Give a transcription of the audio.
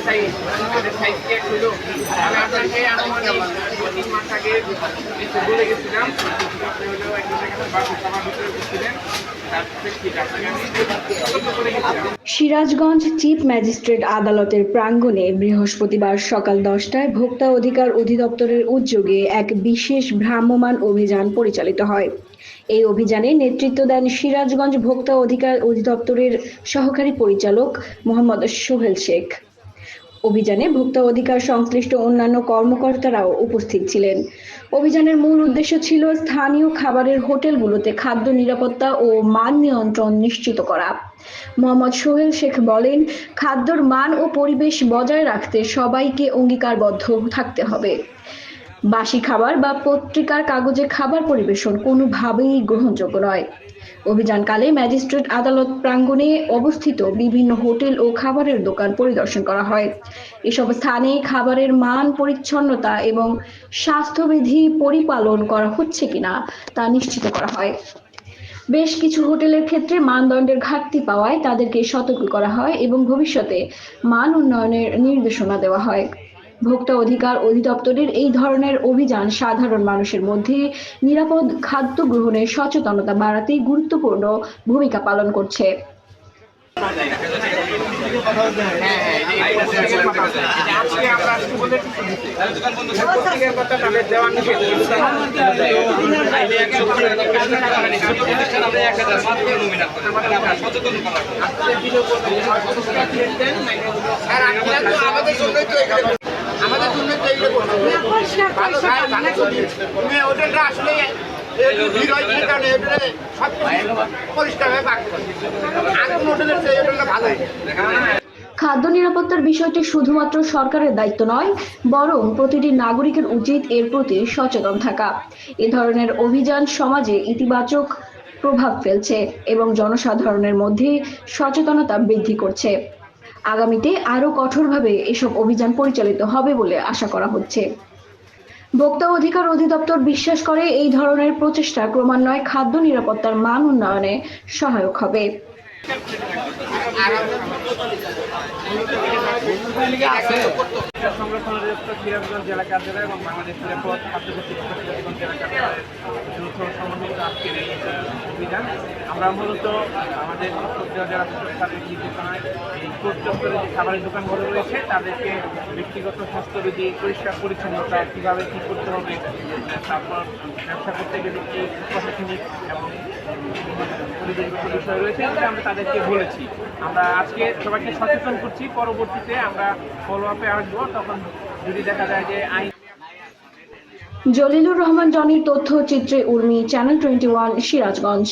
আমি আপনাকে আনুমানিক 3 মাস আগে বলে গেছিলাম, আপনি হলো একজন সভার ভিতরে বসছিলেন। সিরাজগঞ্জ চিফ ম্যাজিস্ট্রেট আদালতের প্রাঙ্গণে বৃহস্পতিবার সকাল 10টায় ভোক্তা অধিকার অধিদপ্তরের উদ্যোগে এক বিশেষ ভ্রাম্যমাণ অভিযান পরিচালিত হয়। এই অভিযানে নেতৃত্ব দেন সিরাজগঞ্জ ভোক্তা অধিকার অধিদপ্তরের সহকারী পরিচালক মোহাম্মদ সোহেল শেখ। অভিযানে ভোক্তা অধিকার সংশ্লিষ্ট অন্যান্য কর্মকর্তারাও উপস্থিত ছিলেন। অভিযানের মূল উদ্দেশ্য ছিল স্থানীয় খাবারের হোটেলগুলোতে খাদ্য নিরাপত্তা ও মান নিয়ন্ত্রণ নিশ্চিত করা। মোহাম্মদ সোহেল শেখ বলেন, খাদ্যর মান ও পরিবেশ বজায় রাখতে সবাইকে অঙ্গীকারবদ্ধ থাকতে হবে। বাসি খাবার বা পত্রিকার কাগজে খাবার পরিবেশন কোনোভাবেই গ্রহণযোগ্য নয়। অভিযানকালে ম্যাজিস্ট্রেট আদালত প্রাঙ্গণে অবস্থিত বিভিন্ন হোটেল ও খাবারের দোকান পরিদর্শন করা হয়। এসব স্থানে খাবারের মান, পরিচ্ছন্নতা এবং স্বাস্থ্যবিধি পরিপালন করা হচ্ছে কিনা তা নিশ্চিত করা হয়। বেশ কিছু হোটেলের ক্ষেত্রে মানদণ্ডের ঘাটতি পাওয়ায় তাদেরকে সতর্ক করা হয় এবং ভবিষ্যতে মান উন্নয়নের নির্দেশনা দেওয়া হয়। ভোক্তা অধিকার অধিদপ্তরের এই ধরনের অভিযান সাধারণ মানুষের মধ্যে নিরাপদ খাদ্য গ্রহণের সচেতনতা বাড়াতে গুরুত্বপূর্ণ ভূমিকা পালন করছে। আমাদের জন্য হোটেলটা আসলে খাদ্য নিরাপত্তার বিষয়টি শুধুমাত্র সরকারের দায়িত্ব নয়, বরং প্রতিটি নাগরিকের উচিত এর প্রতি সচেতন থাকা। এ ধরনের অভিযান সমাজে ইতিবাচক প্রভাব ফেলছে এবং জনসাধারণের মধ্যে সচেতনতা বৃদ্ধি করছে। আগামীতে আরও কঠোরভাবে এসব অভিযান পরিচালিত হবে বলে আশা করা হচ্ছে। ভোক্তা অধিকার অধিদপ্তর বিশ্বাস করে এই ধরনের প্রচেষ্টা ক্রমান্বয়ে খাদ্য নিরাপত্তার মান উন্নয়নে সহায়ক হবে। সংরক্ষণ অধিদপ্তর সিরাজগঞ্জ জেলা কার্যালয় এবং বাংলাদেশ নিরাপদ খাদ্য কর্তৃপক্ষ জেলা কার্যালয়ের যৌথ সমন্বিত আজকের এই অভিযান। আমরা মূলত আমাদের জেলা তাদের নির্দেশনায় এই কোর্ট চত্বরে যে খাবারের দোকানগুলো রয়েছে তাদেরকে ব্যক্তিগত স্বাস্থ্যবিধি, পরিষ্কার পরিচ্ছন্নতা কীভাবে কী করতে হবে, তারপর ব্যবসা করতে গেলে কি প্রশাসনিক এবং পরিবেশগত বিষয় রয়েছে, এটা আমরা তাদেরকে বলেছি। আমরা আজকে সবাইকে সচেতন করছি, পরবর্তীতে আমরা ফলো আপে আসবো, তখন যদি দেখা যায় যে আইন। জলিলুর রহমান জনির তথ্যচিত্রে উর্মি, চ্যানেল 21, সিরাজগঞ্জ।